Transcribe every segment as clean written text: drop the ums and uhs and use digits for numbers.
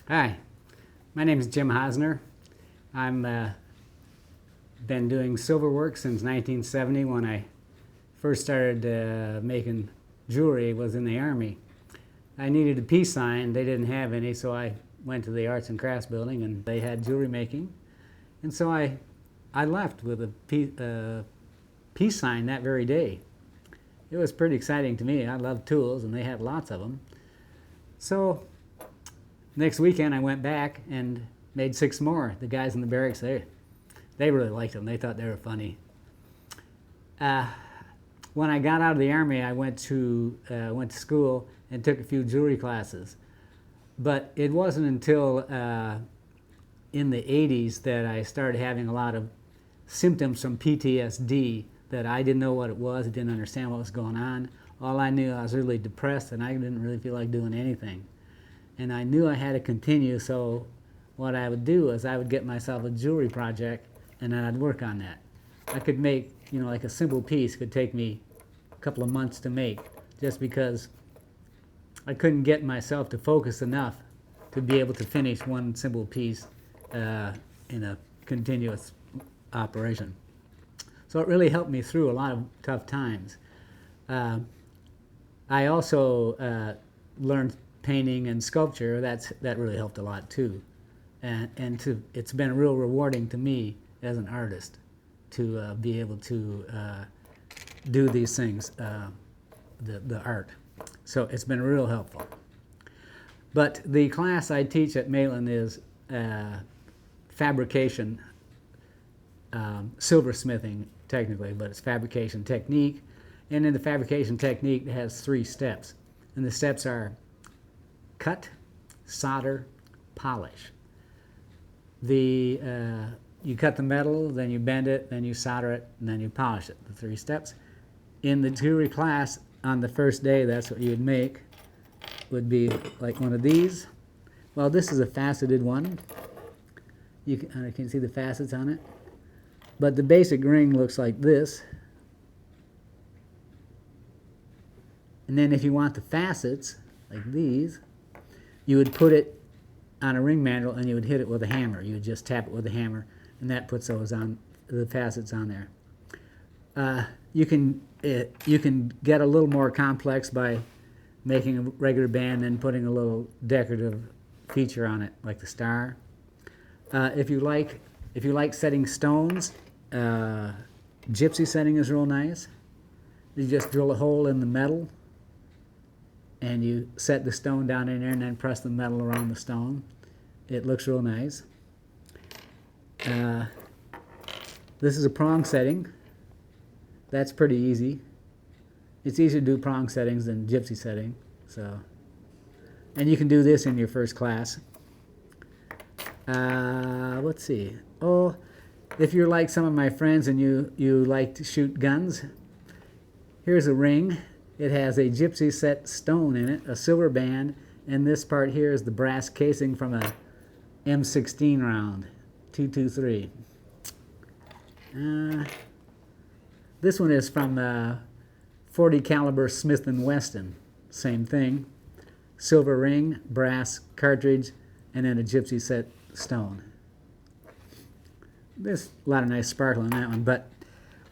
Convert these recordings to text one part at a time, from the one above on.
Hi, my name is Jim Hosner. I'm been doing silver work since 1970 when I first started making jewelry. Was in the Army. I needed a peace sign. They didn't have any, so I went to the Arts and Crafts building and they had jewelry making. And so I left with a peace sign that very day. It was pretty exciting to me. I love tools and they had lots of them. So next weekend I went back and made 6 more. The guys in the barracks, they really liked them. They thought they were funny. When I got out of the Army, I went to school and took a few jewelry classes. But it wasn't until in the 80s that I started having a lot of symptoms from PTSD that I didn't know what it was. I didn't understand what was going on. All I knew, I was really depressed and I didn't really feel like doing anything. And I knew I had to continue, so what I would do is I would get myself a jewelry project and then I'd work on that. I could make, like a simple piece could take me a couple of months to make just because I couldn't get myself to focus enough to be able to finish one simple piece in a continuous operation. So it really helped me through a lot of tough times. I also learned painting and sculpture. That really helped a lot too. And it's been real rewarding to me as an artist to be able to do these things, the art. So it's been real helpful. But the class I teach at Maitland is fabrication, silversmithing technically, but it's fabrication technique. And in the fabrication technique, it has 3 steps. And the steps are cut, solder, polish. You cut the metal, then you bend it, then you solder it, and then you polish it, the 3 steps. In the jewelry class, on the first day, that's what you'd make, would be like one of these. Well, this is a faceted one. You can see the facets on it. But the basic ring looks like this. And then if you want the facets, like these, you would put it on a ring mandrel and you would hit it with a hammer. You would just tap it with a hammer, and that puts those on, the facets on there. You can get a little more complex by making a regular band and putting a little decorative feature on it, like the star. If you like setting stones, gypsy setting is real nice. You just drill a hole in the metal and you set the stone down in there and then press the metal around the stone. It looks real nice. This is a prong setting. That's pretty easy. It's easier to do prong settings than gypsy setting. And you can do this in your first class. Let's see. Oh, if you're like some of my friends and you like to shoot guns, here's a ring. It has a gypsy set stone in it, a silver band, and this part here is the brass casing from a M16 round, 223. This one is from 40 caliber Smith & Wesson, same thing. Silver ring, brass cartridge, and then a gypsy set stone. There's a lot of nice sparkle in that one, but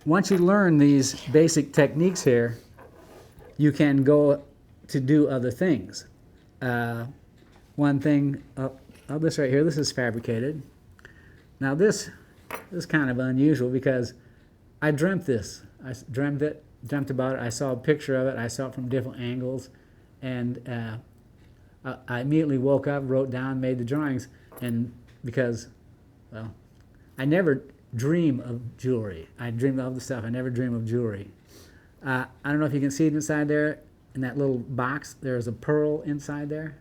once you learn these basic techniques here, you can go to do other things. One thing, this right here, this is fabricated. Now this is kind of unusual because I dreamt this. I dreamt about it. I saw a picture of it. I saw it from different angles, and I immediately woke up, wrote down, made the drawings, and because, well, I never dream of jewelry. I dream of other stuff. I never dream of jewelry. I don't know if you can see it inside there. In that little box, there's a pearl inside there.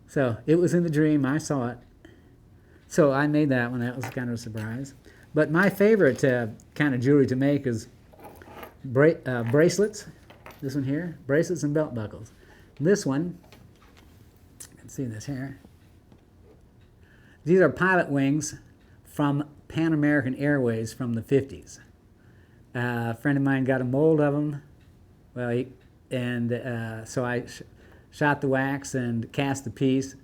So it was in the dream. I saw it. So I made that one. That was kind of a surprise. But my favorite kind of jewelry to make is bracelets. This one here, bracelets and belt buckles. This one, you can see this here. These are pilot wings from Pan American Airways from the 50s. A friend of mine got a mold of them. Well, so I shot the wax and cast the piece,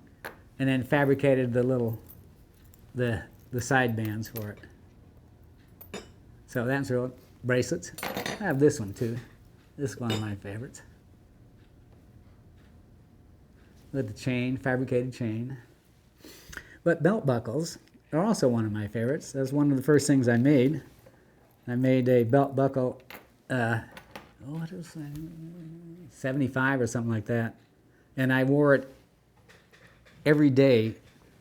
and then fabricated the side bands for it. So that's real. Bracelets. I have this one too. This is one of my favorites. With the chain, fabricated chain. But belt buckles are also one of my favorites. That's one of the first things I made. I made a belt buckle, what is that? 75 or something like that. And I wore it every day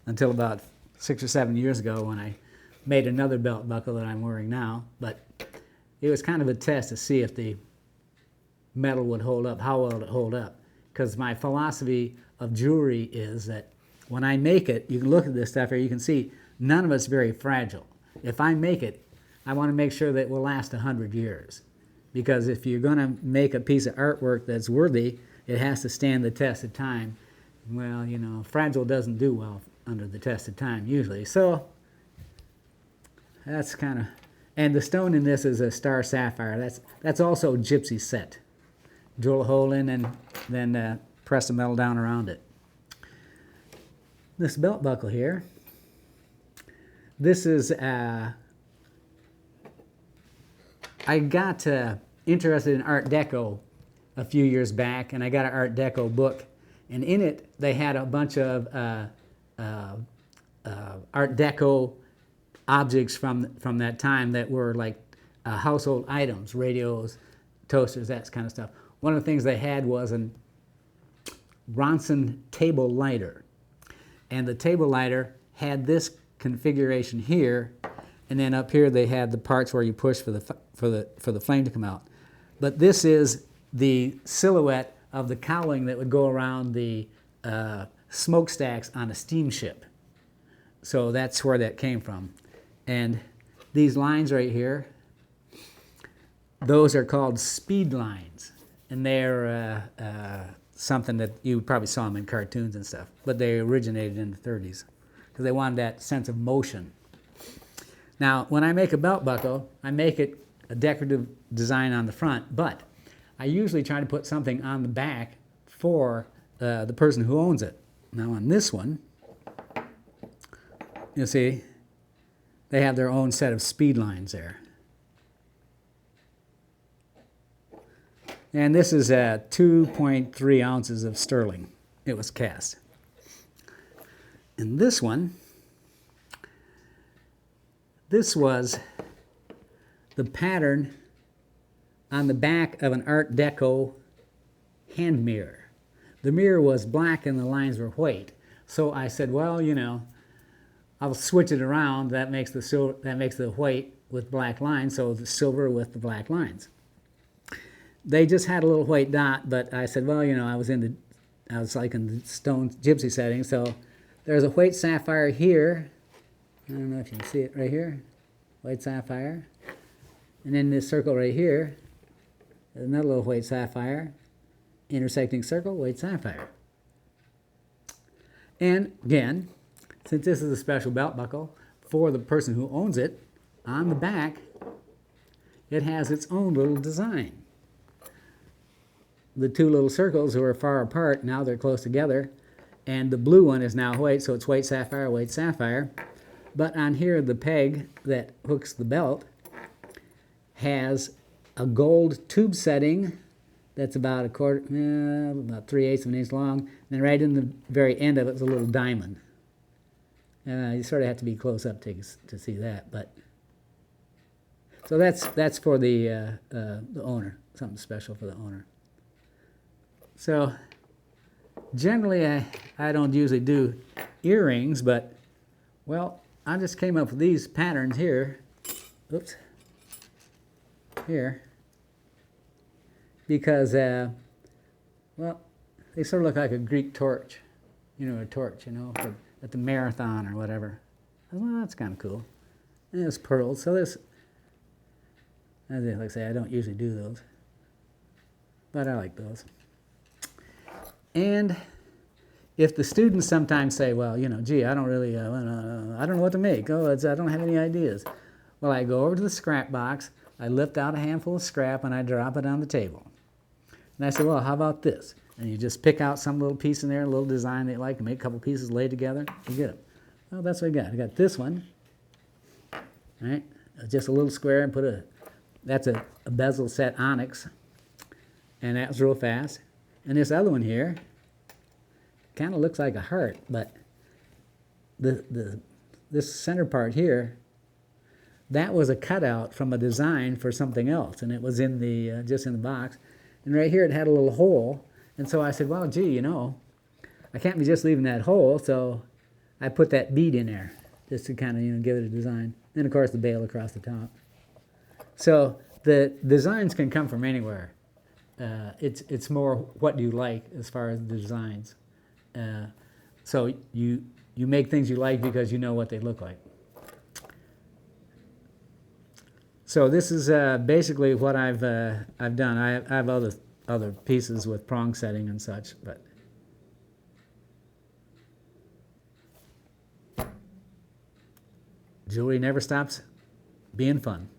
until about 6 or 7 years ago when I made another belt buckle that I'm wearing now. But it was kind of a test to see if the metal would hold up, how well it would hold up. Because my philosophy of jewelry is that when I make it, you can look at this stuff here, you can see none of it's very fragile. If I make it, I want to make sure that it will last 100 years. Because if you're going to make a piece of artwork that's worthy, it has to stand the test of time. Well, you know, fragile doesn't do well under the test of time usually. So that's kind of, and the stone in this is a star sapphire. That's also gypsy set. Drill a hole in and then press the metal down around it. This belt buckle here, this is, I got interested in Art Deco a few years back, and I got an Art Deco book, and in it they had a bunch of Art Deco objects from that time that were like household items, radios, toasters, that kind of stuff. One of the things they had was a Bronson table lighter, and the table lighter had this configuration here, and then up here they had the parts where you push for the flame to come out. But this is the silhouette of the cowling that would go around the smokestacks on a steamship. So that's where that came from. And these lines right here, those are called speed lines. And they're something that you probably saw them in cartoons and stuff. But they originated in the 30s because they wanted that sense of motion. Now, when I make a belt buckle, I make it a decorative design on the front, but I usually try to put something on the back for the person who owns it. Now on this one, you see, they have their own set of speed lines there. And this is 2.3 ounces of sterling. It was cast. And this one, this was the pattern on the back of an Art Deco hand mirror. The mirror was black and the lines were white. So I said, well, you know, I'll switch it around. That makes the white with black lines, so the silver with the black lines. They just had a little white dot, but I said, well, you know, I was like in the stone gypsy setting, so there's a white sapphire here. I don't know if you can see it right here. White sapphire. And then this circle right here, another little white sapphire. Intersecting circle, white sapphire. And again, since this is a special belt buckle for the person who owns it, on the back, it has its own little design. The two little circles who are far apart, now they're close together, and the blue one is now white, so it's white sapphire, white sapphire. But on here, the peg that hooks the belt has a gold tube setting that's about about 3/8 of an inch long. And then right in the very end of it is a little diamond. You sort of have to be close up to see that, but so that's for the owner, something special for the owner. So generally, I don't usually do earrings, but well, I just came up with these patterns here. Oops. Here. Because, well, they sort of look like a Greek torch. You know, a torch, you know, at the marathon or whatever. Well, that's kind of cool. And it's pearls. So this, like I say, I don't usually do those. But I like those. And if the students sometimes say, well, you know, gee, I don't really, I don't know what to make. Oh, I don't have any ideas. Well, I go over to the scrap box, I lift out a handful of scrap, and I drop it on the table. And I say, well, how about this? And you just pick out some little piece in there, a little design that you like, and make a couple pieces laid together, you get them. Well, that's what I got. I got this one, right? Just a little square and that's a bezel set Onyx, and that was real fast. And this other one here kind of looks like a heart, but this center part here, that was a cutout from a design for something else, and it was in the just in the box. And right here it had a little hole, and so I said, well, gee, you know, I can't be just leaving that hole, so I put that bead in there just to kind of, you know, give it a design. And of course the bail across the top. So the designs can come from anywhere. It's more what you like as far as the designs. So you make things you like because you know what they look like. So this is basically what I've done. I have other pieces with prong setting and such, but jewelry never stops being fun.